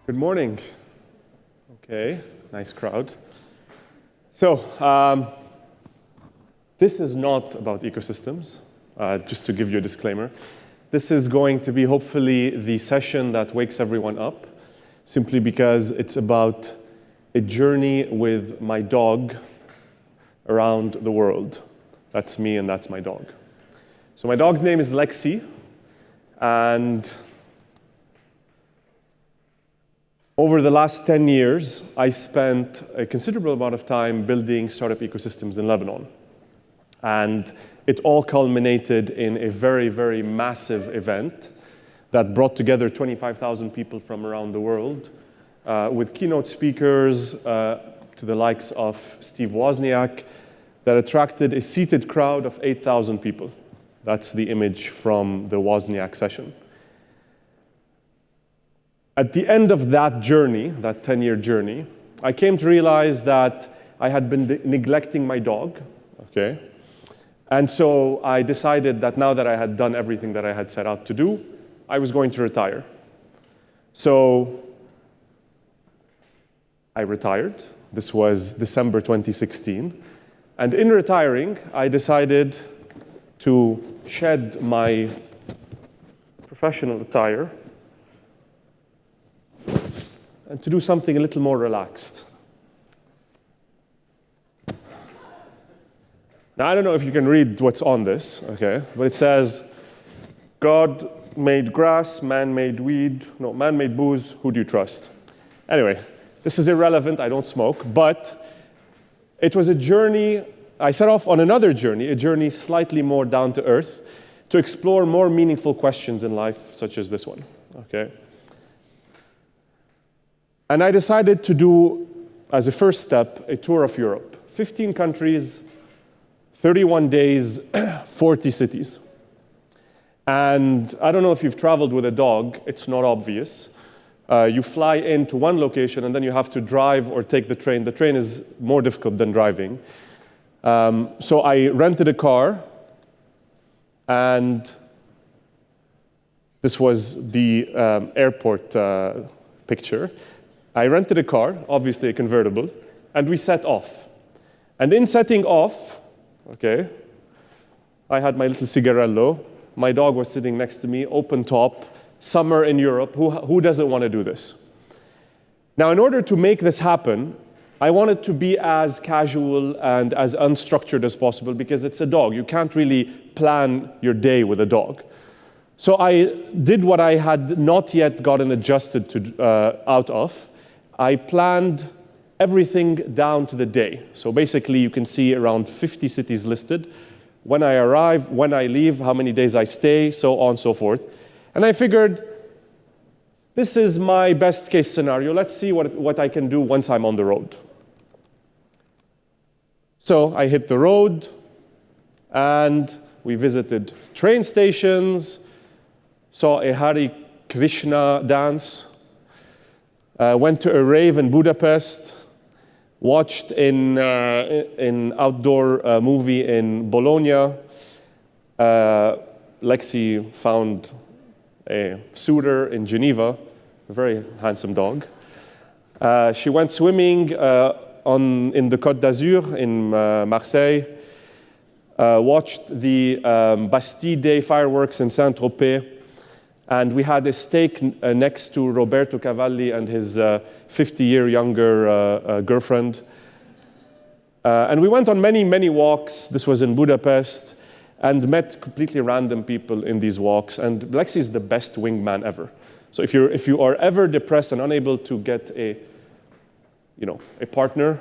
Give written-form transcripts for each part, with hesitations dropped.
Good morning. Okay, nice crowd. So, this is not about ecosystems, just to give you a disclaimer. This is going to be hopefully the session that wakes everyone up, simply because it's about a journey with my dog around the world. That's me and that's my dog. So my dog's name is Lexi, and over the last 10 years, I spent a considerable amount of time building startup ecosystems in Lebanon. And it all culminated in a very, very massive event that brought together 25,000 people from around the world, with keynote speakers to the likes of Steve Wozniak, that attracted a seated crowd of 8,000 people. That's the image from the Wozniak session. At the end of that journey, that 10-year journey, I came to realize that I had been neglecting my dog, okay? And so I decided that now that I had done everything that I had set out to do, I was going to retire. So I retired. This was December 2016. And in retiring, I decided to shed my professional attire and to do something a little more relaxed. Now, I don't know if you can read what's on this, okay? But it says, God made grass, man made weed, no, man made booze, who do you trust? Anyway, this is irrelevant, I don't smoke, but it was a journey. I set off on another journey, a journey slightly more down to earth, to explore more meaningful questions in life, such as this one, okay? And I decided to do, as a first step, a tour of Europe. 15 countries, 31 days, 40 cities. And I don't know if you've traveled with a dog, it's not obvious. You fly into one location and then you have to drive or take the train. The train is more difficult than driving. So I rented a car, and this was the airport picture. I rented a car, obviously a convertible, and we set off. And in setting off, okay, I had my little cigarello. My dog was sitting next to me, open top, summer in Europe. Who doesn't want to do this? Now, in order to make this happen, I wanted to be as casual and as unstructured as possible because it's a dog. You can't really plan your day with a dog. So I did what I had not yet gotten adjusted to out of. I planned everything down to the day. So basically, you can see around 50 cities listed. When I arrive, when I leave, how many days I stay, so on and so forth. And I figured, this is my best case scenario. Let's see what I can do once I'm on the road. So I hit the road, and we visited train stations, saw a Hare Krishna dance, went to a rave in Budapest, watched an outdoor movie in Bologna. Lexi found a suitor in Geneva, a very handsome dog. She went swimming in the Côte d'Azur in Marseille, watched the Bastille Day fireworks in Saint-Tropez, and we had a steak next to Roberto Cavalli and his 50-year younger girlfriend. And we went on many, many walks. This was in Budapest, and met completely random people in these walks. And Lexi is the best wingman ever. So if you are ever depressed and unable to get a partner,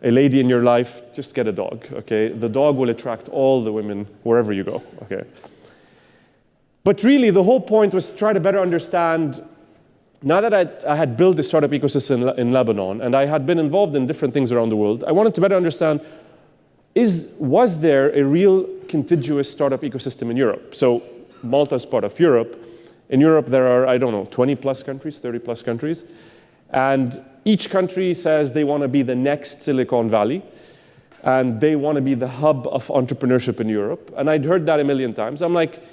a lady in your life, just get a dog, okay? The dog will attract all the women wherever you go, okay? But really, the whole point was to try to better understand, now that I had built the startup ecosystem in Lebanon, and I had been involved in different things around the world, I wanted to better understand, was there a real contiguous startup ecosystem in Europe? So Malta is part of Europe. In Europe, there are, 20-plus countries, 30-plus countries. And each country says they want to be the next Silicon Valley, and they want to be the hub of entrepreneurship in Europe. And I'd heard that a million times. I'm like,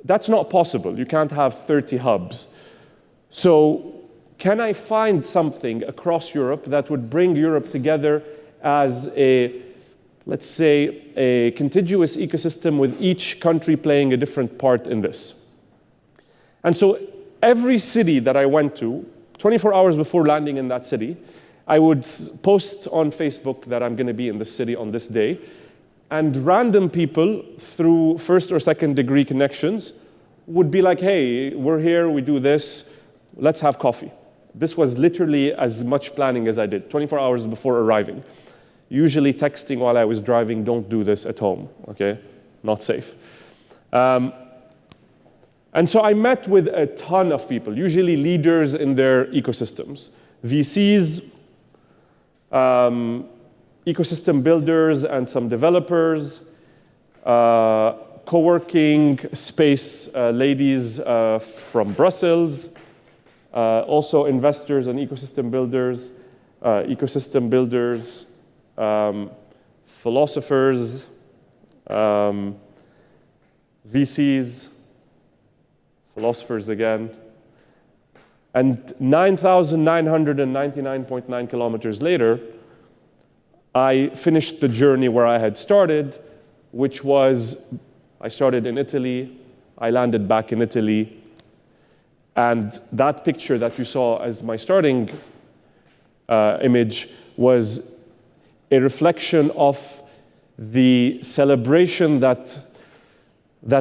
that's not possible. You can't have 30 hubs. So can I find something across Europe that would bring Europe together as a, let's say, a contiguous ecosystem with each country playing a different part in this? And so every city that I went to, 24 hours before landing in that city, I would post on Facebook that I'm going to be in this city on this day, and random people through first or second degree connections would be like, hey, we're here, we do this, let's have coffee. This was literally as much planning as I did, 24 hours before arriving. Usually texting while I was driving, don't do this at home, okay? Not safe. And so I met with a ton of people, usually leaders in their ecosystems, VCs, ecosystem builders and some developers, co-working space ladies from Brussels, also investors and ecosystem builders, philosophers, VCs, philosophers again. And 9,999.9 kilometers later, I finished the journey where I had started, which was, I started in Italy, I landed back in Italy, and that picture that you saw as my starting image was a reflection of the celebration that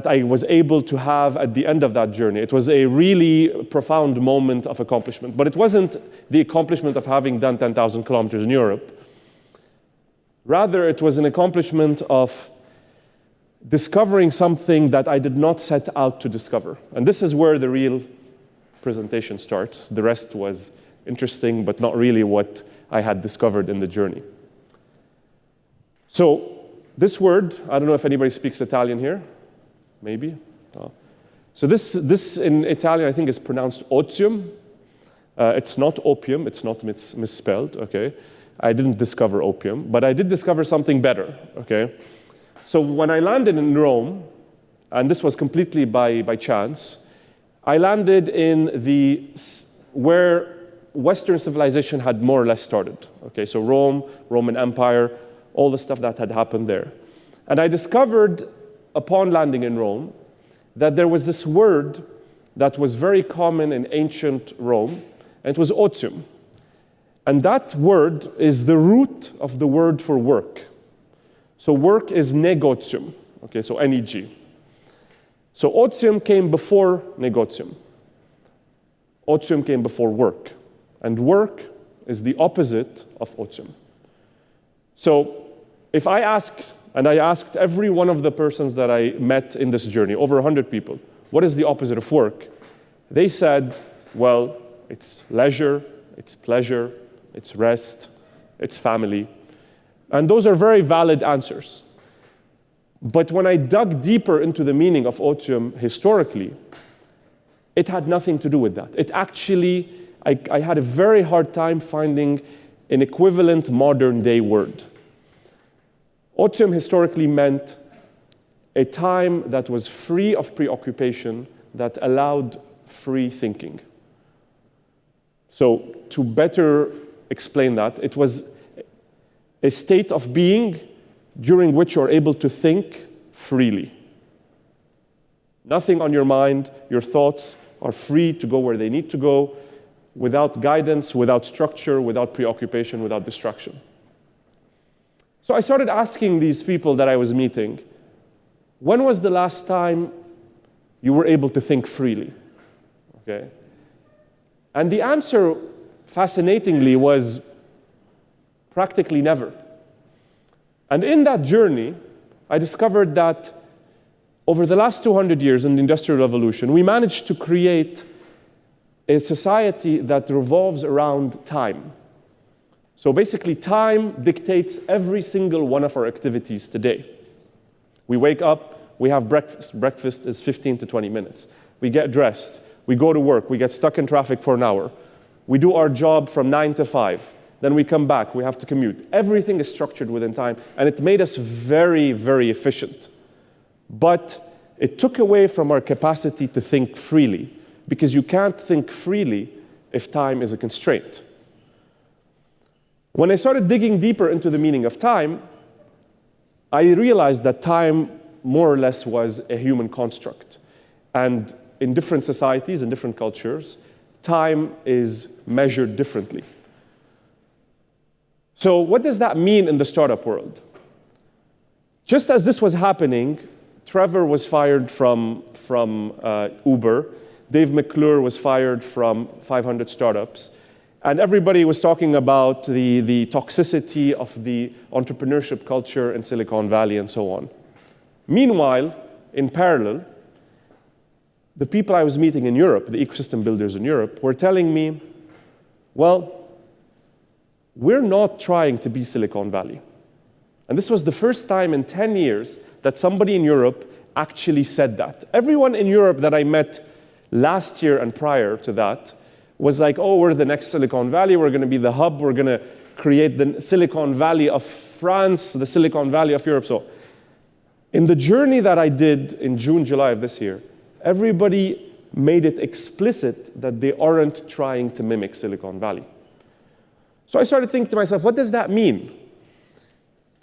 I was able to have at the end of that journey. It was a really profound moment of accomplishment, but it wasn't the accomplishment of having done 10,000 kilometers in Europe. Rather, it was an accomplishment of discovering something that I did not set out to discover. And this is where the real presentation starts. The rest was interesting, but not really what I had discovered in the journey. So this word, I don't know if anybody speaks Italian here. Maybe. Oh. So this in Italian, I think, is pronounced otium. It's not opium. It's not misspelled. Okay. I didn't discover opium, but I did discover something better. Okay. So when I landed in Rome, and this was completely by chance, I landed in where Western civilization had more or less started. Okay. So Rome, Roman Empire, all the stuff that had happened there, and I discovered, upon landing in Rome, that there was this word that was very common in ancient Rome, and it was otium. And that word is the root of the word for work. So work is negotium, okay, so N-E-G. So otium came before negotium. Otium came before work. And work is the opposite of otium. So if I asked, and I asked every one of the persons that I met in this journey, over 100 people, what is the opposite of work? They said, well, it's leisure, it's pleasure, it's rest, it's family. And those are very valid answers. But when I dug deeper into the meaning of otium historically, it had nothing to do with that. It actually, I had a very hard time finding an equivalent modern day word. Otium historically meant a time that was free of preoccupation, that allowed free thinking. So to better explain that, it was a state of being during which you're able to think freely. Nothing on your mind, your thoughts are free to go where they need to go, without guidance, without structure, without preoccupation, without distraction. So I started asking these people that I was meeting, when was the last time you were able to think freely? Okay. And the answer, fascinatingly, was practically never. And in that journey, I discovered that over the last 200 years in the Industrial Revolution, we managed to create a society that revolves around time. So basically, time dictates every single one of our activities today. We wake up, we have breakfast. Breakfast is 15 to 20 minutes. We get dressed, we go to work, we get stuck in traffic for an hour. We do our job from 9 to 5. Then we come back, we have to commute. Everything is structured within time, and it made us very, very efficient. But it took away from our capacity to think freely, because you can't think freely if time is a constraint. When I started digging deeper into the meaning of time, I realized that time more or less was a human construct. And in different societies, in different cultures, time is measured differently. So what does that mean in the startup world? Just as this was happening, Trevor was fired from Uber, Dave McClure was fired from 500 startups, and everybody was talking about the toxicity of the entrepreneurship culture in Silicon Valley and so on. Meanwhile, in parallel, the people I was meeting in Europe, the ecosystem builders in Europe, were telling me, well, we're not trying to be Silicon Valley. And this was the first time in 10 years that somebody in Europe actually said that. Everyone in Europe that I met last year and prior to that was like, oh, we're the next Silicon Valley, we're going to be the hub, we're going to create the Silicon Valley of France, the Silicon Valley of Europe. So in the journey that I did in June, July of this year, everybody made it explicit that they aren't trying to mimic Silicon Valley. So I started thinking to myself, what does that mean?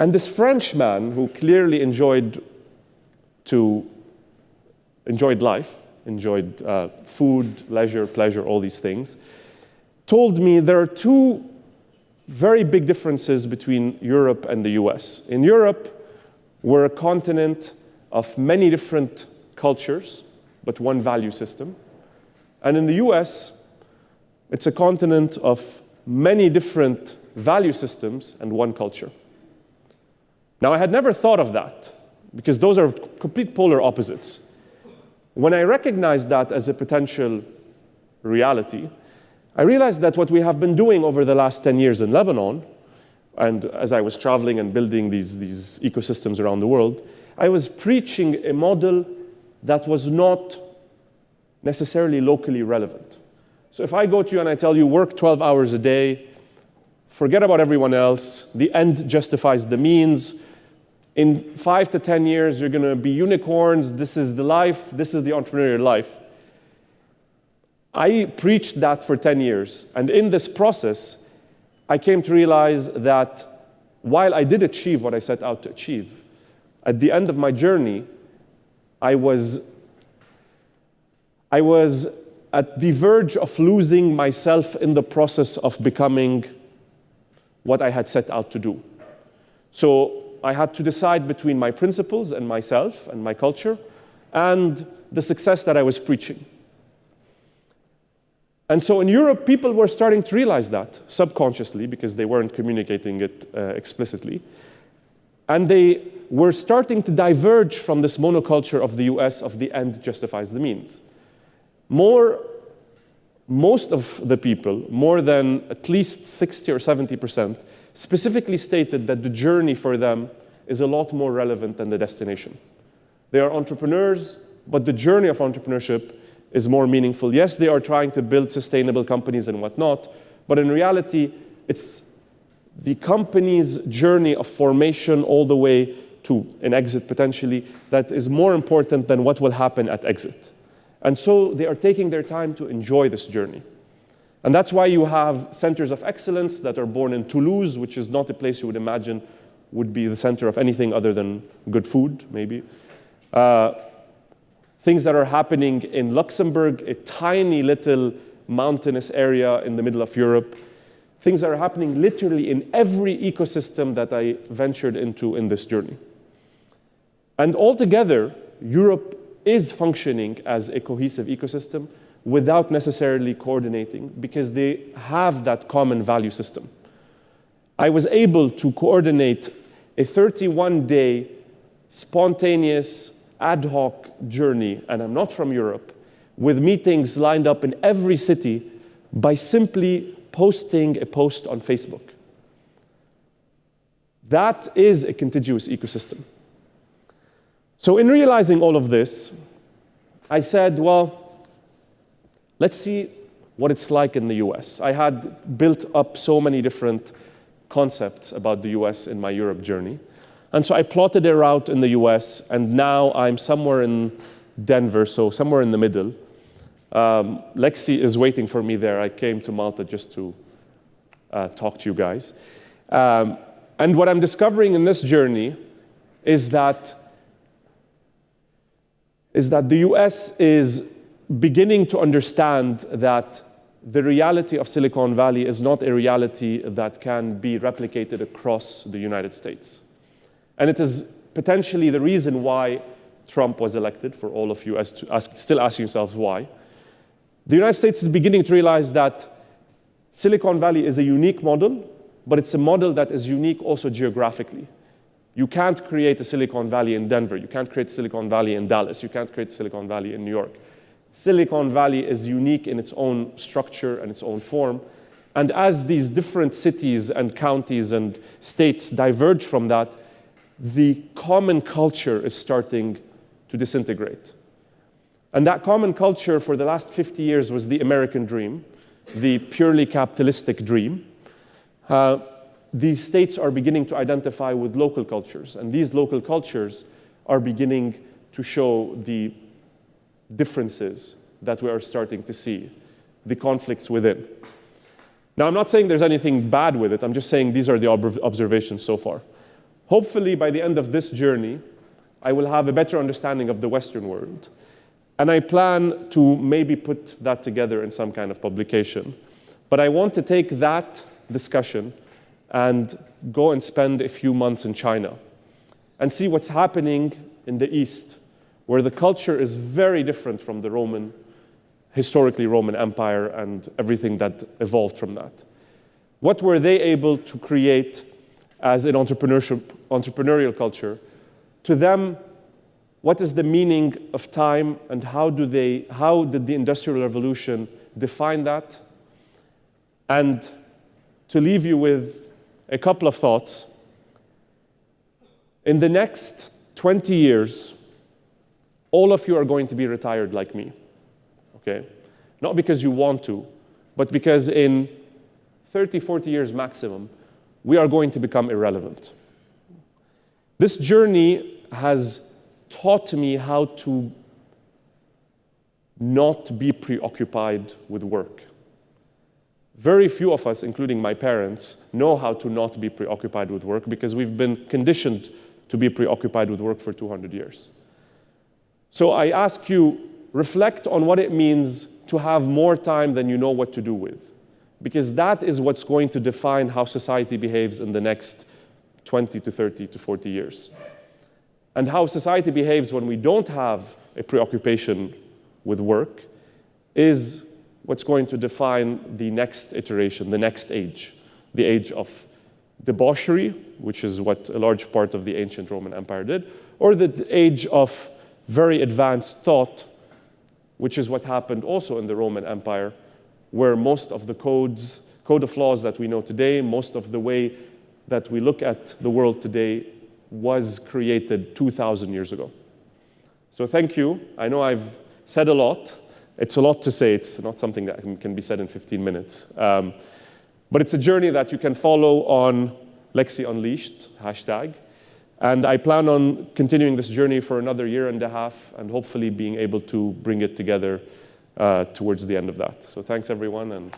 And this Frenchman, who clearly enjoyed life, enjoyed food, leisure, pleasure, all these things, told me there are two very big differences between Europe and the US. In Europe, we're a continent of many different cultures, but one value system. And in the US, it's a continent of many different value systems and one culture. Now, I had never thought of that, because those are complete polar opposites. When I recognized that as a potential reality, I realized that what we have been doing over the last 10 years in Lebanon, and as I was traveling and building these ecosystems around the world, I was preaching a model that was not necessarily locally relevant. So if I go to you and I tell you, work 12 hours a day, forget about everyone else, the end justifies the means, in 5 to 10 years, you're going to be unicorns, this is the life, this is the entrepreneurial life. I preached that for 10 years. And in this process, I came to realize that while I did achieve what I set out to achieve, at the end of my journey, I was at the verge of losing myself in the process of becoming what I had set out to do. So I had to decide between my principles and myself and my culture and the success that I was preaching. And so in Europe, people were starting to realize that subconsciously because they weren't communicating it explicitly. And they were starting to diverge from this monoculture of the US of the end justifies the means. Most of the people, more than at least 60 or 70%, specifically stated that the journey for them is a lot more relevant than the destination. They are entrepreneurs, but the journey of entrepreneurship is more meaningful. Yes, they are trying to build sustainable companies and whatnot, but in reality, it's the company's journey of formation all the way to an exit potentially that is more important than what will happen at exit. And so they are taking their time to enjoy this journey. And that's why you have centers of excellence that are born in Toulouse, which is not a place you would imagine would be the center of anything other than good food, maybe. Things that are happening in Luxembourg, a tiny little mountainous area in the middle of Europe. Things that are happening literally in every ecosystem that I ventured into in this journey. And altogether, Europe is functioning as a cohesive ecosystem without necessarily coordinating because they have that common value system. I was able to coordinate a 31-day spontaneous ad hoc journey, and I'm not from Europe, with meetings lined up in every city by simply posting a post on Facebook. That is a contiguous ecosystem. So in realizing all of this, I said, well, let's see what it's like in the US. I had built up so many different concepts about the US in my Europe journey. And so I plotted a route in the US, and now I'm somewhere in Denver, so somewhere in the middle. Lexi is waiting for me there. I came to Malta just to talk to you guys. And what I'm discovering in this journey is that the US is beginning to understand that the reality of Silicon Valley is not a reality that can be replicated across the United States. And it is potentially the reason why Trump was elected, for all of you still asking yourselves why. The United States is beginning to realize that Silicon Valley is a unique model, but it's a model that is unique also geographically. You can't create a Silicon Valley in Denver. You can't create a Silicon Valley in Dallas. You can't create a Silicon Valley in New York. Silicon Valley is unique in its own structure and its own form. And as these different cities and counties and states diverge from that, the common culture is starting to disintegrate. And that common culture for the last 50 years was the American dream, the purely capitalistic dream. These states are beginning to identify with local cultures, and these local cultures are beginning to show the differences that we are starting to see, the conflicts within. Now, I'm not saying there's anything bad with it. I'm just saying these are the observations so far. Hopefully, by the end of this journey, I will have a better understanding of the Western world. And I plan to maybe put that together in some kind of publication. But I want to take that discussion and go and spend a few months in China and see what's happening in the East, where the culture is very different from the historically Roman Empire and everything that evolved from that. What were they able to create as an entrepreneurial culture? To them, what is the meaning of time, and how did the Industrial Revolution define that? And to leave you with a couple of thoughts. In the next 20 years, all of you are going to be retired like me, okay? Not because you want to, but because in 30, 40 years maximum, we are going to become irrelevant. This journey has taught me how to not be preoccupied with work. Very few of us, including my parents, know how to not be preoccupied with work because we've been conditioned to be preoccupied with work for 200 years. So I ask you, reflect on what it means to have more time than you know what to do with, because that is what's going to define how society behaves in the next 20 to 30 to 40 years. And how society behaves when we don't have a preoccupation with work is what's going to define the next iteration, the next age, the age of debauchery, which is what a large part of the ancient Roman Empire did, or the age of very advanced thought, which is what happened also in the Roman Empire, where most of the code of laws that we know today, most of the way that we look at the world today was created 2,000 years ago. So thank you. I know I've said a lot. It's a lot to say. It's not something that can be said in 15 minutes. But it's a journey that you can follow on Lexi Unleashed, #. And I plan on continuing this journey for another year and a half and hopefully being able to bring it together towards the end of that. So thanks, everyone. And